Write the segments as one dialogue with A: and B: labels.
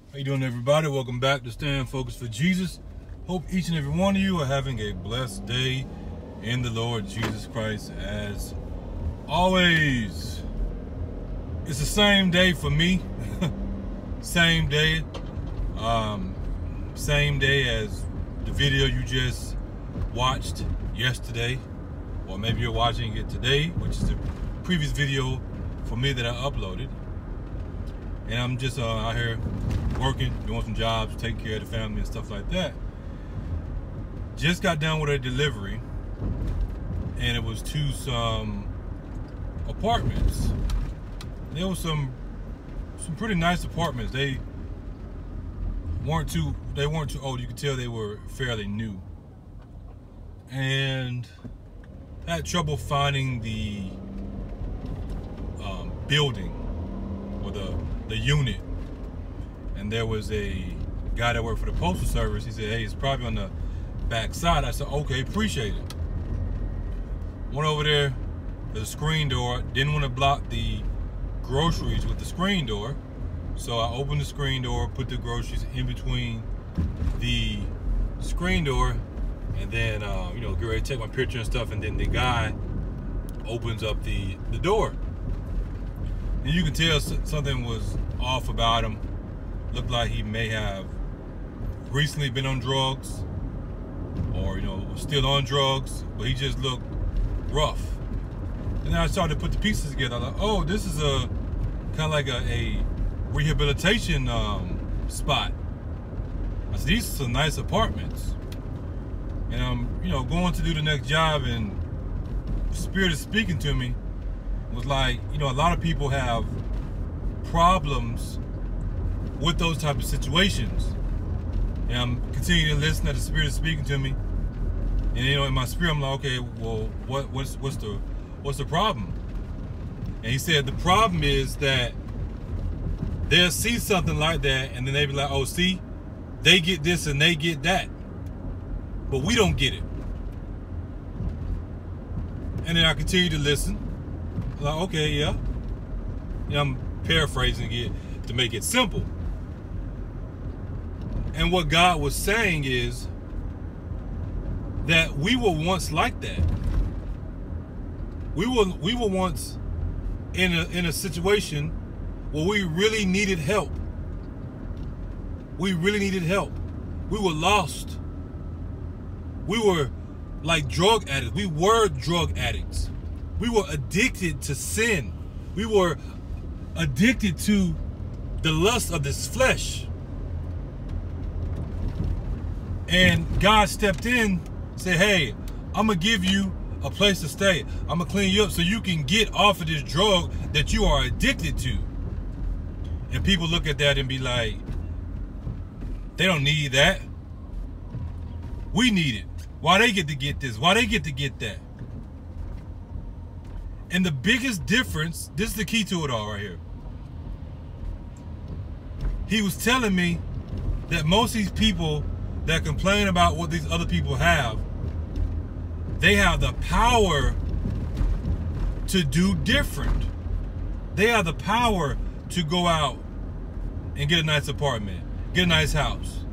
A: How you doing, everybody? Welcome back to Stand Focused for Jesus. Hope each and every one of you are having a blessed day in the Lord Jesus Christ as always. It's the same day for me. Same day. Same day as the video you just watched yesterday. Or maybe you're watching it today, which is the previous video for me that I uploaded. And I'm just out here working, doing some jobs, taking care of the family and stuff like that. Just got done with a delivery, and it was to some apartments. There was some pretty nice apartments. They weren't too old. You could tell they were fairly new. And I had trouble finding the building or the unit. And there was a guy that worked for the Postal Service. He said, hey, it's probably on the back side. I said, okay, appreciate it. Went over there to the screen door. Didn't want to block the groceries with the screen door. So I opened the screen door, put the groceries in between the screen door, and then, get ready to take my picture and stuff. And then the guy opens up the door. And you can tell something was off about him. Looked like he may have recently been on drugs, or was still on drugs, but he just looked rough. And then I started to put the pieces together. I was like, oh, this is a kind of like a rehabilitation spot. I said, these are some nice apartments. And I'm going to do the next job, and the Spirit is speaking to me. Was like, a lot of people have problems with those type of situations. And I'm continuing to listen as the Spirit is speaking to me. And in my spirit, I'm like, okay, well, what's the problem? And he said the problem is that they'll see something like that, and then they be like, oh, see, they get this and they get that, but we don't get it. And then I continue to listen. I'm like, okay, yeah. I'm paraphrasing it to make it simple. And what God was saying is that we were once like that. We were once in a situation where we really needed help. We really needed help. We were lost. We were like drug addicts. We were drug addicts. We were addicted to sin. We were addicted to the lust of this flesh. And God stepped in, said, hey, I'm going to give you a place to stay. I'm going to clean you up so you can get off of this drug that you are addicted to. And people look at that and be like, they don't need that. We need it. Why they get to get this? Why they get to get that? And the biggest difference, this is the key to it all right here. He was telling me that most of these people that complain about what these other people have, they have the power to do different. They have the power to go out and get a nice apartment, get a nice house.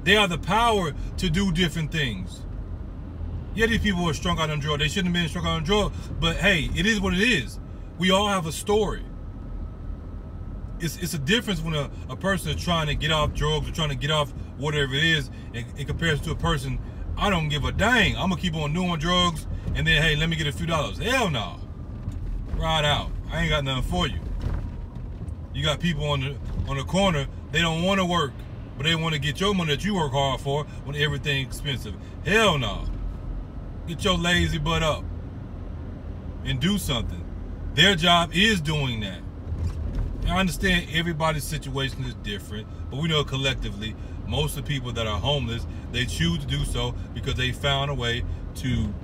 A: They have the power to do different things. Yeah, these people are strung out on drugs. They shouldn't have been strung out on drugs, but hey, it is what it is. We all have a story. It's a difference when a person is trying to get off drugs or trying to get off whatever it is, and it compares to a person, I don't give a dang. I'm going to keep on doing drugs, and then, hey, let me get a few dollars. Hell no. Ride out. I ain't got nothing for you. You got people on the corner, they don't want to work, but they want to get your money that you work hard for when everything's expensive. Hell no. Get your lazy butt up and do something. Their job is doing that. I understand everybody's situation is different, but we know collectively, most of the people that are homeless, they choose to do so because they found a way to,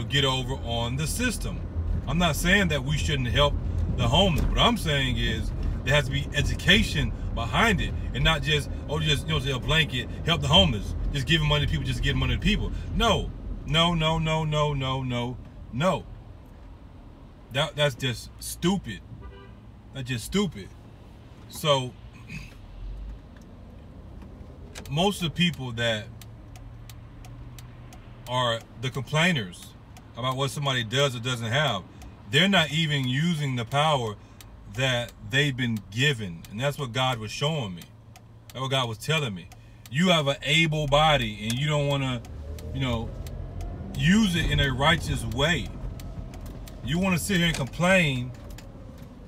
A: get over on the system. I'm not saying that we shouldn't help the homeless. What I'm saying is there has to be education behind it, and not just, say a blanket, help the homeless. Just giving money to people, just giving money to people. No. That's just stupid. That's just stupid. So most of the people that are the complainers about what somebody does or doesn't have, they're not even using the power that they've been given. And that's what God was showing me. That's what God was telling me. You have an able body and you don't want to, use it in a righteous way. You want to sit here and complain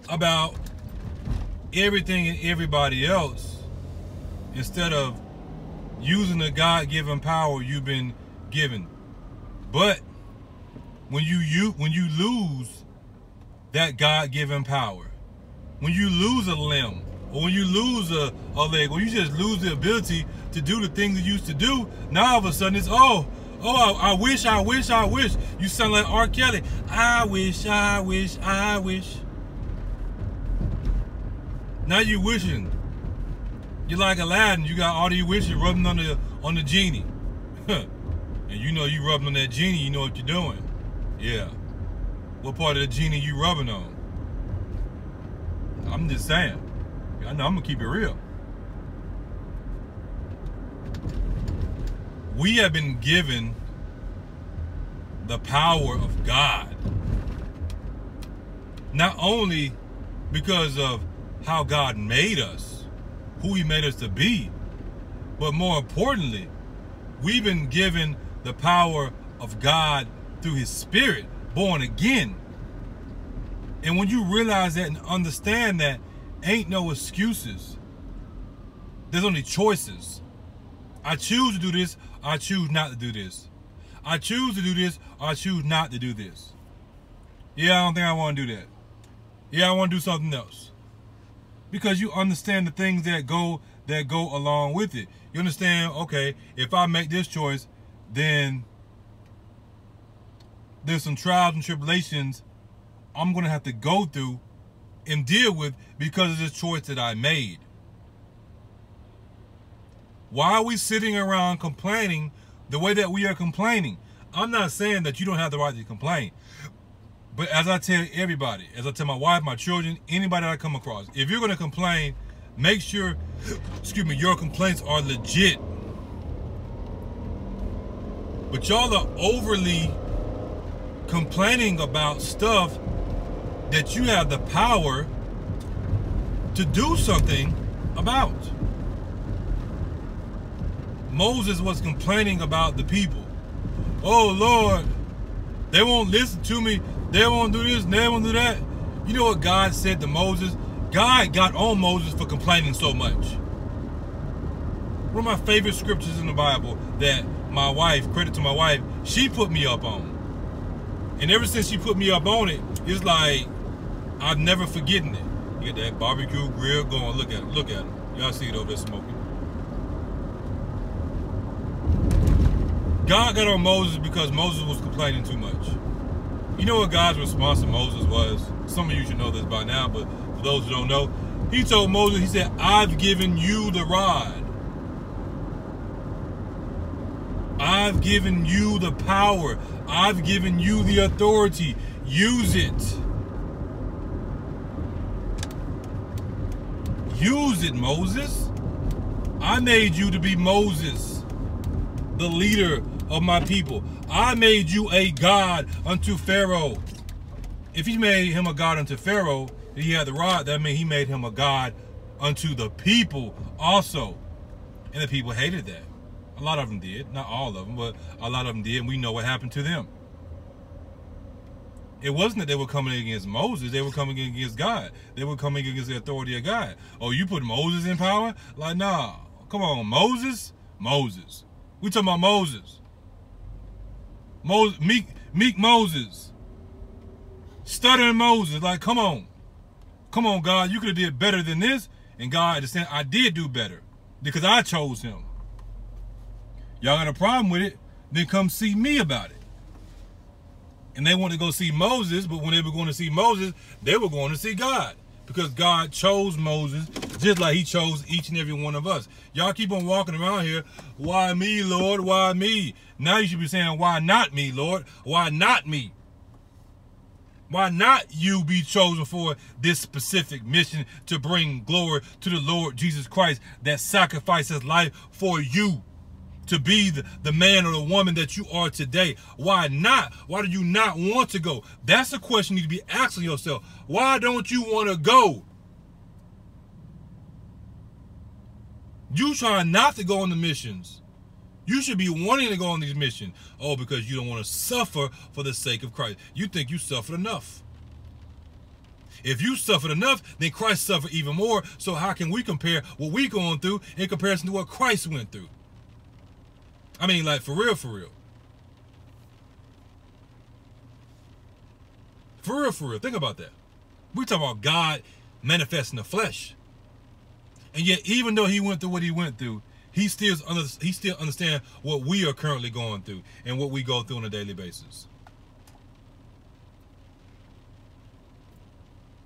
A: about everything and everybody else instead of using the God-given power you've been given. But when you lose that God-given power, when you lose a limb, or when you lose a leg, or you just lose the ability to do the things you used to do, now all of a sudden it's, I wish. You sound like R. Kelly. I wish. Now you wishing. You're like Aladdin. You got all these wishes rubbing on the genie. And you know you rubbing on that genie, you know what you're doing. Yeah. What part of the genie you rubbing on? I'm just saying. I know I'm gonna keep it real. We have been given the power of God. Not only because of how God made us, who He made us to be, but more importantly, we've been given the power of God through His Spirit, born again. And when you realize that and understand that, ain't no excuses. There's only choices. I choose to do this, I choose not to do this. I choose to do this, I choose not to do this. Yeah, I don't think I want to do that. Yeah, I want to do something else. Because you understand the things that go along with it. You understand, okay, if I make this choice, then there's some trials and tribulations I'm going to have to go through and deal with because of this choice that I made. Why are we sitting around complaining the way that we are complaining? I'm not saying that you don't have the right to complain. But as I tell everybody, as I tell my wife, my children, anybody that I come across, if you're going to complain, make sure, your complaints are legit. But y'all are overly complaining about stuff that you have the power to do something about. Moses was complaining about the people. Oh Lord, they won't listen to me. They won't do this and they won't do that. You know what God said to Moses? God got on Moses for complaining so much. One of my favorite scriptures in the Bible that my wife, credit to my wife, she put me up on. And ever since she put me up on it, it's like I'm never forgetting it. You get that barbecue grill going. Look at him. Look at him. Y'all see it over there smoking. God got on Moses because Moses was complaining too much. You know what God's response to Moses was? Some of you should know this by now, but for those who don't know, He told Moses, He said, I've given you the rod. I've given you the power. I've given you the authority. Use it. Use it, Moses. I made you to be Moses, the leader of my people. I made you a God unto Pharaoh. If He made him a God unto Pharaoh, he had the rod, that means He made him a God unto the people also. And the people hated that. A lot of them did. Not all of them, but a lot of them did. And we know what happened to them. It wasn't that they were coming against Moses. They were coming against God. They were coming against the authority of God. Oh, you put Moses in power? Like, nah. Come on, Moses? Moses. We talking about Moses. Meek Moses. Stuttering Moses. Like, come on. Come on, God. You could have did better than this. And God said, I did do better. Because I chose him. Y'all got a problem with it? Then come see me about it. And they wanted to go see Moses, but when they were going to see Moses, they were going to see God. Because God chose Moses just like He chose each and every one of us. Y'all keep on walking around here, why me, Lord? Why me? Now you should be saying, why not me, Lord? Why not me? Why not you be chosen for this specific mission to bring glory to the Lord Jesus Christ that sacrificed his life for you to be the man or the woman that you are today? Why not? Why do you not want to go? That's the question you need to be asking yourself. Why don't you want to go? You trying not to go on the missions. You should be wanting to go on these missions. Oh, because you don't want to suffer for the sake of Christ. You think you suffered enough. If you suffered enough, then Christ suffered even more. So how can we compare what we're going through in comparison to what Christ went through? I mean, like, for real, for real. For real, for real. Think about that. We talk about God manifesting the flesh. And yet, even though he went through what he went through, he still understands what we are currently going through and what we go through on a daily basis.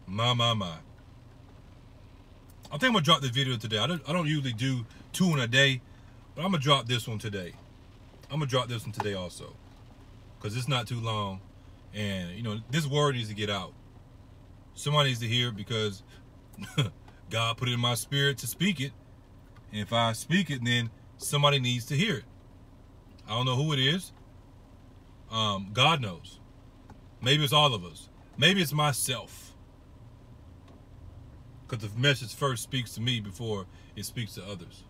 A: My. I think I'm going to drop this video today. I don't usually do 2 in a day, but I'm going to drop this one today. I'm going to drop this one today also, because it's not too long. And, you know, this word needs to get out. Somebody needs to hear it, because God put it in my spirit to speak it. And if I speak it, then somebody needs to hear it. I don't know who it is. God knows. Maybe it's all of us. Maybe it's myself. Because the message first speaks to me before it speaks to others.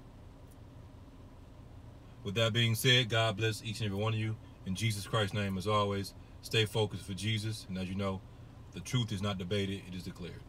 A: With that being said, God bless each and every one of you. In Jesus Christ's name, as always, stay focused for Jesus. And as you know, the truth is not debated, it is declared.